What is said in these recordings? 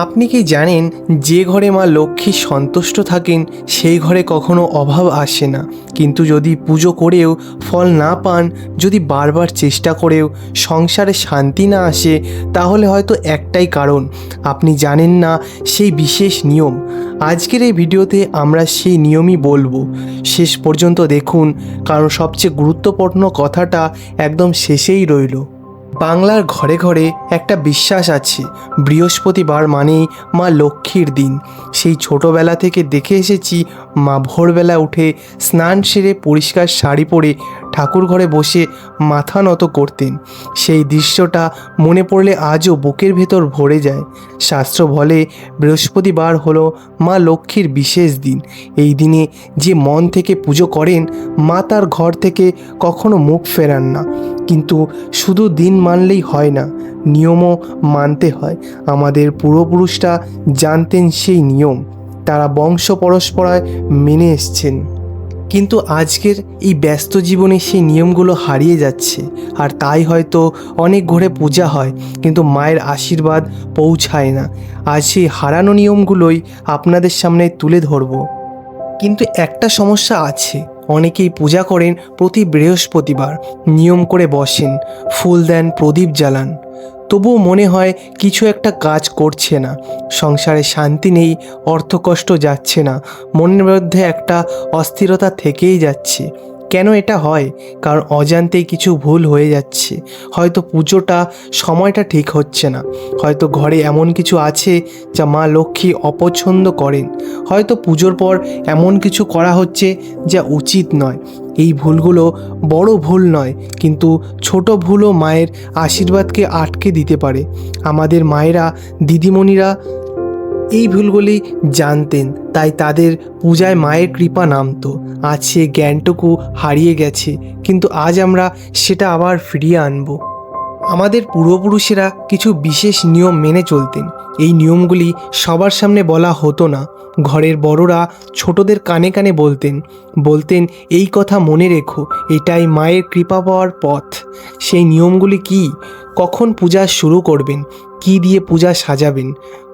আপনি কি জানেন যে ঘরে মা লক্ষ্মী সন্তুষ্ট থাকেন সেই ঘরে কখনো অভাব আসে না। কিন্তু যদি পুজো করেও ফল না পান, যদি বারবার চেষ্টা করেও সংসারে শান্তি না আসে, তাহলে হয়তো একটাই কারণ, আপনি জানেন না সেই বিশেষ নিয়ম। আজকের এই ভিডিওতে আমরা সেই নিয়মই বলবো। শেষ পর্যন্ত দেখুন, কারণ সবচেয়ে গুরুত্বপূর্ণ কথাটা একদম শেষেই রইল। বাংলার ঘরে ঘরে একটা বিশ্বাস আছে, বৃহস্পতিবার মানেই মা লক্ষ্মীর দিন। সেই ছোটোবেলা থেকে দেখে এসেছি, মা ভোরবেলা উঠে স্নান সেরে পরিষ্কার শাড়ি পরে ঠাকুর ঘরে বসে মাথা নত করতেন। সেই দৃশ্যটা মনে পড়লে আজও বুকের ভেতর ভরে যায়। শাস্ত্র বলে বৃহস্পতিবার হলো মা লক্ষ্মীর বিশেষ দিন। এই দিনে যে মন থেকে পুজো করেন, মা তার ঘর থেকে কখনো মুখ ফেরান না। কিন্তু শুধু দিন মানলেই হয় না, নিয়মও মানতে হয়। আমাদের পূর্বপুরুষরা জানতেন সেই নিয়ম, তারা বংশ পরম্পরায় মেনে এসছেন। কিন্তু আজকের এই ব্যস্ত জীবনে সেই নিয়মগুলো হারিয়ে যাচ্ছে। আর তাই হয়তো অনেক ঘরে পূজা হয়, কিন্তু মায়ের আশীর্বাদ পৌঁছায় না। আজ সেই হারানো নিয়মগুলোই আপনাদের সামনে তুলে ধরবো। কিন্তু একটা সমস্যা আছে, অনেকেই পূজা করেন প্রতি বৃহস্পতিবার, নিয়ম করে বসেন, ফুল দেন, প্রদীপ জ্বালান, তবুও মনে হয় কিছু একটা কাজ করছে না। সংসারে শান্তি নেই, অর্থকষ্ট যাচ্ছে না, মনের মধ্যে একটা অস্থিরতা থেকেই যাচ্ছে। কেন এটা হয়? কারণ অজান্তেই কিছু ভুল হয়ে যাচ্ছে। হয়তো পুজোটা সময়টা ঠিক হচ্ছে না, হয়তো ঘরে এমন কিছু আছে যা মা লক্ষ্মী অপছন্দ করেন, হয়তো পুজোর পর এমন কিছু করা হচ্ছে যা উচিত নয়। এই ভুলগুলো বড় ভুল নয়, কিন্তু ছোট ভুলও মায়ের আশীর্বাদকে আটকে দিতে পারে। আমাদের মায়েরা, দিদিমণিরা এই ভুলগুলি জানতেন, তাই তাদের পূজায় মায়ের কৃপা নামতো। আজ সে জ্ঞানটুকু হারিয়ে গেছে, কিন্তু আজ আমরা সেটা আবার ফিরিয়ে আনব। আমাদের পূর্বপুরুষেরা কিছু বিশেষ নিয়ম মেনে চলতেন। এই নিয়মগুলি সবার সামনে বলা হতো না। ঘরের বড়রা ছোটদের কানে কানে বলতেন এই কথা মনে রেখো, এটাই মায়ের কৃপা পাওয়ার পথ। সেই নিয়মগুলি কি? কখন পূজা শুরু করবেন, কি দিয়ে পূজা সাজাবেন,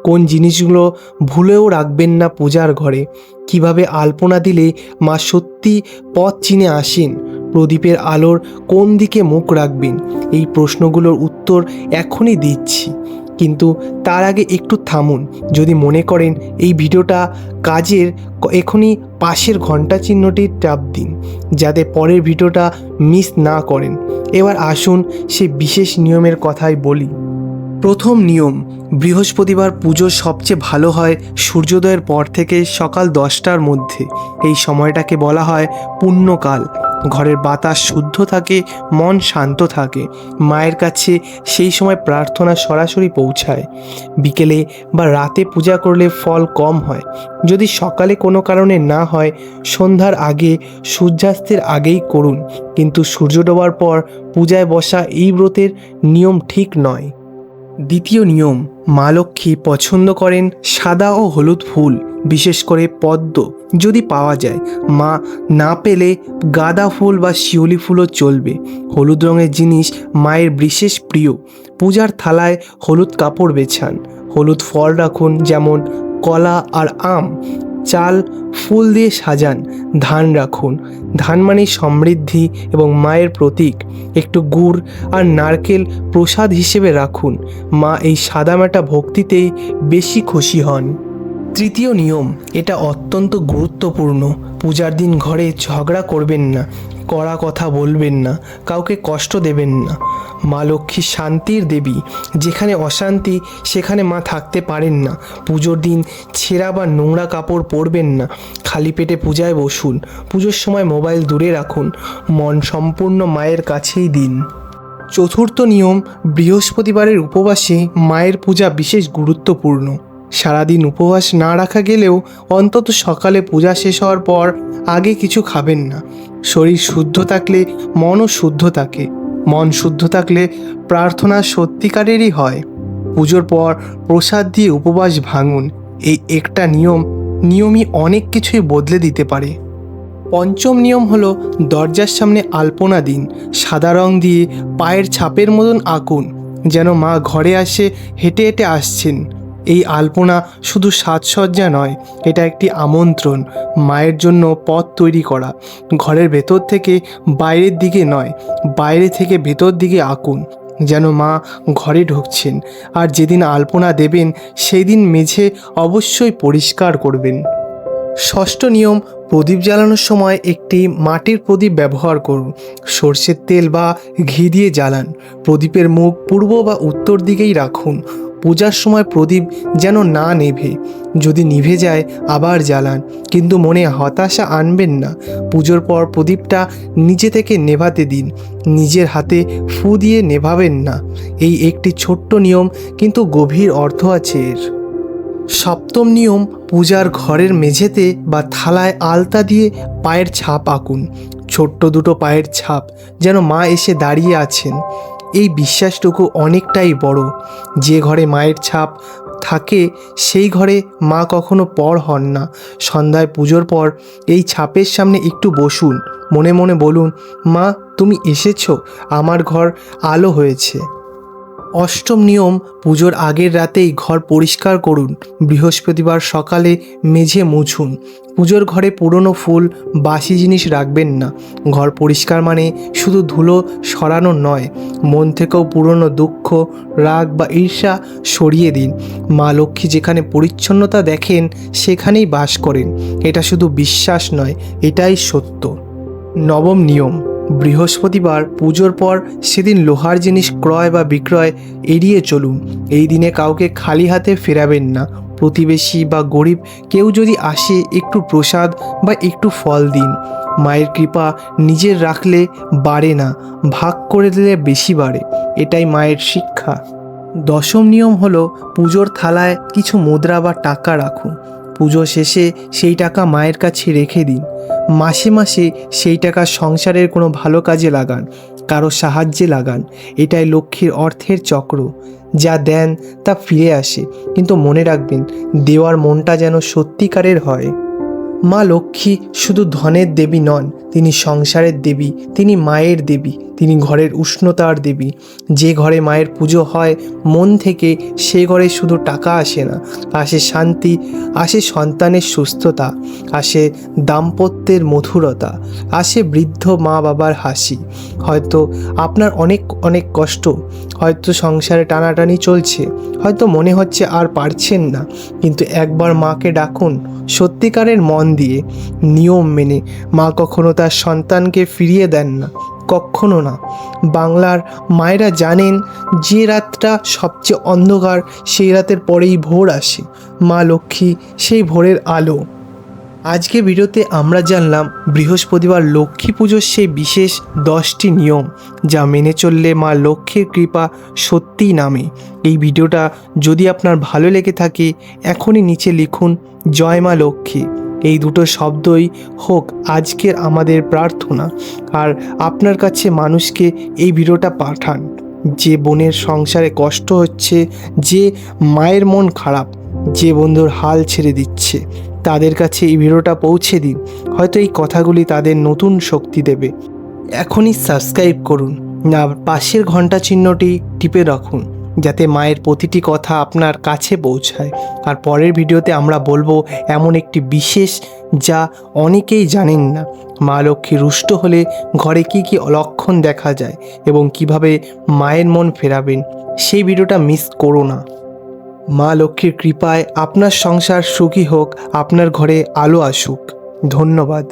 কোন জিনিসগুলো ভুলেও রাখবেন না পূজার ঘরে, কিভাবে আলপনা দিলে মা সত্যি পথ চিনে আসেন, প্রদীপের আলোর কোন দিকে মুখ রাখবেন, এই প্রশ্নগুলোর উত্তর এখনই দিচ্ছি। কিন্তু তার আগে একটু থামুন। যদি মনে করেন এই ভিডিওটা কাজের, এখনই পাশের ঘন্টা চিহ্নটি চাপ দিন, যাতে পরের ভিডিওটা মিস না করেন। এবার আসুন সেই বিশেষ নিয়মের কথাই বলি। প্রথম নিয়ম, বৃহস্পতিবার পুজো সবচেয়ে ভালো হয় সূর্যোদয়ের পর থেকে সকাল 10টার মধ্যে। এই সময়টাকে বলা হয় পুণ্যকাল। ঘরের বাতাস শুদ্ধ থাকে, মন শান্ত থাকে, মায়ের কাছে সেই সময় প্রার্থনা সরাসরি পৌঁছায়। বিকেলে বা রাতে পূজা করলে ফল কম হয়। যদি সকালে কোনো কারণে না হয়, সন্ধ্যার আগে, সূর্যাস্তের আগেই করুন। কিন্তু সূর্য ডোবার পর পূজায় বসা এই ব্রতের নিয়ম ঠিক নয়। দ্বিতীয় নিয়ম, মা লক্ষ্মী পছন্দ করেন সাদা ও হলুদ ফুল, বিশেষ করে পদ্ম যদি পাওয়া যায়। মা না পেলে গাঁদা ফুল বা শিউলি ফুলও চলবে। হলুদ রঙের জিনিস মায়ের বিশেষ প্রিয়। পূজার থালায় হলুদ কাপড় বেছান, হলুদ ফল রাখুন, যেমন কলা আর আম। চাল ফুল দিয়ে সাজান, ধান রাখুন, ধান মানে সমৃদ্ধি এবং মায়ের প্রতীক। একটু গুড় আর নারকেল প্রসাদ হিসেবে রাখুন, মা এই সাদামাটা ভক্তিতেই বেশি খুশি হন। তৃতীয় নিয়ম, এটা অত্যন্ত গুরুত্বপূর্ণ। পূজার দিন ঘরে ঝগড়া করবেন না, কড়া কথা বলবেন না, কাউকে কষ্ট দেবেন না। মা লক্ষ্মী শান্তির দেবী, যেখানে অশান্তি সেখানে মা থাকতে পারেন না। পুজোর দিন ছেঁড়া বা নোংরা কাপড় পরবেন না, খালি পেটে পূজায় বসুন। পুজোর সময় মোবাইল দূরে রাখুন, মন সম্পূর্ণ মায়ের কাছেই দিন। চতুর্থ নিয়ম, বৃহস্পতিবারের উপবাসে মায়ের পূজা বিশেষ গুরুত্বপূর্ণ। সারাদিন উপবাস না রাখা গেলেও অন্তত সকালে পূজা শেষ হওয়ার পর আগে কিছু খাবেন না। শরীর শুদ্ধ থাকলে মনও শুদ্ধ থাকে, মন শুদ্ধ থাকলে প্রার্থনা সত্যিকারেরই হয়। পুজোর পর প্রসাদ দিয়ে উপবাস ভাঙুন। এই একটা নিয়মই অনেক কিছুই বদলে দিতে পারে। পঞ্চম নিয়ম হলো দরজার সামনে আলপনা দিন, সাদা রং দিয়ে পায়ের ছাপের মতন আঁকুন, যেন মা ঘরে আসে হেঁটে হেঁটে আসছেন। এই আলপনা শুধু সাজসজ্জা নয়, এটা একটি আমন্ত্রণ মায়ের জন্য পথ তৈরি করা। ঘরের ভেতর থেকে বাইরের দিকে নয়, বাইরে থেকে ভেতর দিকে আঁকুন, যেন মা ঘরে ঢুকছেন। আর যেদিন আলপনা দেবেন সেই দিন মেঝে অবশ্যই পরিষ্কার করবেন। ষষ্ঠ নিয়ম, প্রদীপ জ্বালানোর সময় একটি মাটির প্রদীপ ব্যবহার করুন। সর্ষের তেল বা ঘি দিয়ে জ্বালান। প্রদীপের মুখ পূর্ব বা উত্তর দিকেই রাখুন। পূজার সময় প্রদীপ যেন না নেভে, যদি নিভে যায় আবার জ্বালান, কিন্তু মনে হতাশা আনবেন না। পুজোর পর প্রদীপটা নিজে থেকে নেভাতে দিন, নিজের হাতে ফু দিয়ে নেভাবেন না। এই একটি ছোট্ট নিয়ম, কিন্তু গভীর অর্থ আছে এর। সপ্তম নিয়ম, পূজার ঘরের মেঝেতে বা থালায় আলতা দিয়ে পায়ের ছাপ আঁকুন। ছোট্ট দুটো পায়ের ছাপ, যেন মা এসে দাঁড়িয়ে আছেন। এই বিশ্বাসটুকু অনেকটাই বড়। যে ঘরে মায়ের ছাপ থাকে সেই ঘরে মা কখনো পর হন না। সন্ধ্যায় পুজোর পর এই ছাপের সামনে একটু বসুন, মনে মনে বলুন, মা তুমি এসেছো, আমার ঘর আলো হয়েছে। অষ্টম নিয়ম, পুজোর আগের রাতেই ঘর পরিষ্কার করুন। বৃহস্পতিবার সকালে মেঝে মুছুন। পুজোর ঘরে পুরনো ফুল, বাসি জিনিস রাখবেন না। ঘর পরিষ্কার মানে শুধু ধুলো সরানো নয়, মন থেকেও পুরনো দুঃখ, রাগ বা ঈর্ষা সরিয়ে দিন। মা লক্ষ্মী যেখানে পরিচ্ছন্নতা দেখেন সেখানেই বাস করেন। এটা শুধু বিশ্বাস নয়, এটাই সত্য। নবম নিয়ম, বৃহস্পতিবার পুজোর পর সেদিন লোহার জিনিস ক্রয় বা বিক্রয় এড়িয়ে চলুন। এই দিনে কাউকে খালি হাতে ফেরাবেন না। প্রতিবেশী বা গরিব কেউ যদি আসে, একটু প্রসাদ বা একটু ফল দিন। মায়ের কৃপা নিজের রাখলে বাড়ে না, ভাগ করে দিলে বেশি বাড়ে। এটাই মায়ের শিক্ষা। দশম নিয়ম হলো, পুজোর থালায় কিছু মুদ্রা বা টাকা রাখুন। পুজো শেষে সেই টাকা মায়ের কাছে রেখে দিন। মাসে মাসে সেই টাকা সংসারের কোনো ভালো কাজে লাগান, কারো সাহায্যে লাগান। এটাই লক্ষ্মীর অর্থের চক্র। যা দেন তা ফিরে আসে, কিন্তু মনে রাখবেন, দেওয়ার মনটা যেন সত্যিকারের হয়। মা লক্ষ্মী শুধু ধনের দেবী নন, তিনি সংসারের দেবী, তিনি মায়ের দেবী, তিনি ঘরের উষ্ণতার দেবী। যে ঘরে মায়ের পুজো হয় মন থেকে, সে ঘরে শুধু টাকা আসে না, আসে শান্তি, আসে সন্তানের সুস্থতা, আসে দাম্পত্যের মধুরতা, আসে বৃদ্ধ মা বাবার হাসি। হয়তো আপনার অনেক অনেক কষ্ট, হয়তো সংসারে টানাটানি চলছে, হয়তো মনে হচ্ছে আর পারছেন না, কিন্তু একবার মাকে ডাকুন সত্যিকারের মন দিয়ে, নিয়ম মেনে। মা কখনো তার সন্তানকে ফিরিয়ে দেন না, কখনো না। বাংলার মায়েরা জানেন, যে রাতটা সবচেয়ে অন্ধকার সেই রাতের পরেই ভোর আসে। মা লক্ষ্মী সেই ভোরের আলো। আজকে ভিডিওতে আমরা জানলাম বৃহস্পতিবার লক্ষ্মী পুজোর সেই বিশেষ 10টি নিয়ম, যা মেনে চললে মা লক্ষ্মীর কৃপা সত্যিই নামে। এই ভিডিওটা যদি আপনার ভালো লেগে থাকে, এখনই নিচে লিখুন জয় মা লক্ষ্মী। এই দুটো শব্দই হোক আজকের আমাদের প্রার্থনা। আর আপনার কাছে মানুষকে এই ভিডিওটা পাঠান, যে বোনের সংসারে কষ্ট হচ্ছে, যে মায়ের মন খারাপ, যে বন্ধুর হাল ছেড়ে দিচ্ছে, তাদের কাছে এই ভিডিওটা পৌঁছে দিন। হয়তো এই কথাগুলি তাদের নতুন শক্তি দেবে। এখনই সাবস্ক্রাইব করুন, না পাশের ঘন্টা চিহ্নটি টিপে রাখুন, যাতে মায়ের প্রতিটি কথা আপনার কাছে পৌঁছায়। আর পরের ভিডিওতে আমরা বলবো এমন একটি বিশেষ, যা অনেকেই জানেন না। মা লক্ষ্মী রুষ্ট হলে ঘরে কি কি লক্ষণ দেখা যায় এবং কিভাবে মায়ের মন ফেরাবেন, সেই ভিডিওটা মিস করো না। মা লক্ষ্মীর কৃপায় আপনার সংসার সুখী হোক, আপনার ঘরে আলো আসুক। ধন্যবাদ।